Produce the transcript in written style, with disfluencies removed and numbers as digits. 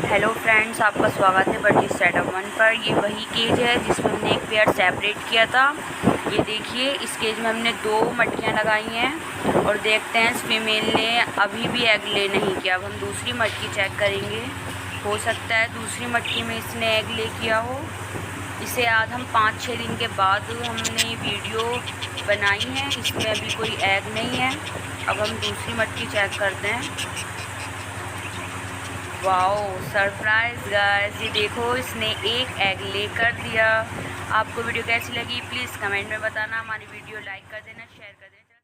Hello friends, आपका स्वागत है बर्डी सेटअप वन पर। ये वही केज है जिसमें हमने एक पेयर सेपरेट किया था। ये देखिए, इस केज में हमने 2 मटकियाँ लगाई हैं और देखते हैं इस फीमेल ने अभी भी एग ले नहीं किया। अब हम दूसरी मटकी चेक करेंगे, हो सकता है दूसरी मटकी में इसने एग ले किया हो। इसे आज हम 5-6 दिन के बाद हमने वीडियो बनाई है, इसमें अभी कोई एग नहीं है। अब हम दूसरी मटकी चेक करते हैं। वाओ, सरप्राइज गाइस, ये देखो इसने एक एग लेकर दिया। आपको वीडियो कैसी लगी प्लीज़ कमेंट में बताना। हमारी वीडियो लाइक कर देना, शेयर कर देना।